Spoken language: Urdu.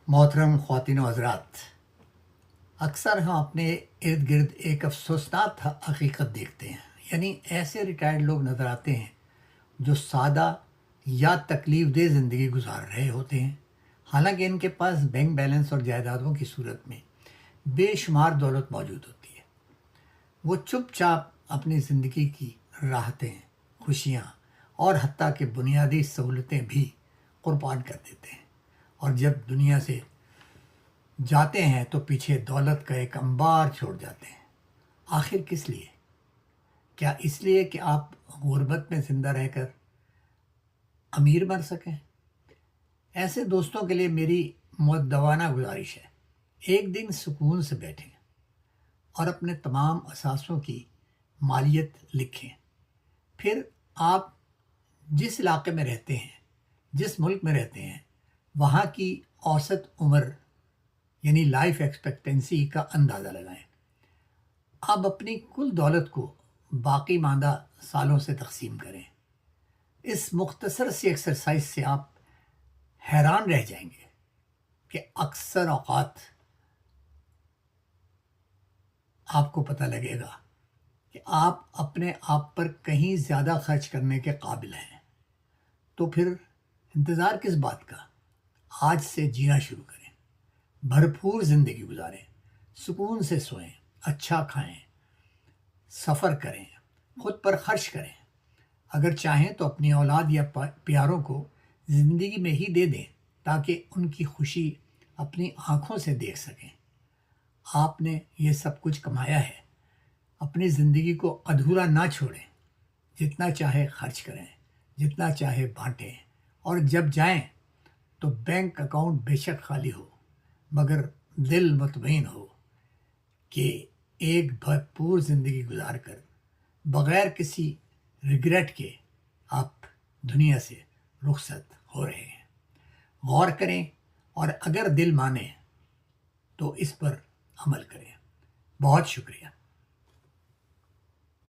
محترم خواتین و حضرات، اکثر ہم اپنے ارد گرد ایک افسوسناک حقیقت دیکھتے ہیں، یعنی ایسے ریٹائرڈ لوگ نظر آتے ہیں جو سادہ یا تکلیف دہ زندگی گزار رہے ہوتے ہیں، حالانکہ ان کے پاس بینک بیلنس اور جائیدادوں کی صورت میں بے شمار دولت موجود ہوتی ہے۔ وہ چپ چاپ اپنی زندگی کی راحتیں، خوشیاں اور حتیٰ کہ بنیادی سہولتیں بھی قربان کر دیتے ہیں، اور جب دنیا سے جاتے ہیں تو پیچھے دولت کا ایک انبار چھوڑ جاتے ہیں۔ آخر کس لیے؟ کیا اس لیے کہ آپ غربت میں زندہ رہ کر امیر بن سکیں؟ ایسے دوستوں کے لیے میری مؤدبانہ گزارش ہے، ایک دن سکون سے بیٹھیں اور اپنے تمام اثاثوں کی مالیت لکھیں۔ پھر آپ جس علاقے میں رہتے ہیں، جس ملک میں رہتے ہیں، وہاں کی اوسط عمر یعنی لائف ایکسپیکٹنسی کا اندازہ لگائیں۔ آپ اپنی کل دولت کو باقی ماندہ سالوں سے تقسیم کریں۔ اس مختصر سی ایکسرسائز سے آپ حیران رہ جائیں گے کہ اکثر اوقات آپ کو پتہ لگے گا کہ آپ اپنے آپ پر کہیں زیادہ خرچ کرنے کے قابل ہیں۔ تو پھر انتظار کس بات کا؟ آج سے جینا شروع کریں، بھرپور زندگی گزاریں، سکون سے سوئیں، اچھا کھائیں، سفر کریں، خود پر خرچ کریں۔ اگر چاہیں تو اپنی اولاد یا پیاروں کو زندگی میں ہی دے دیں تاکہ ان کی خوشی اپنی آنکھوں سے دیکھ سکیں۔ آپ نے یہ سب کچھ کمایا ہے، اپنی زندگی کو ادھورا نہ چھوڑیں۔ جتنا چاہے خرچ کریں، جتنا چاہے بانٹیں، اور جب جائیں تو بینک اکاؤنٹ بے شک خالی ہو مگر دل مطمئن ہو کہ ایک بھرپور زندگی گزار کر بغیر کسی ریگریٹ کے آپ دنیا سے رخصت ہو رہے ہیں۔ غور کریں اور اگر دل مانے تو اس پر عمل کریں۔ بہت شکریہ۔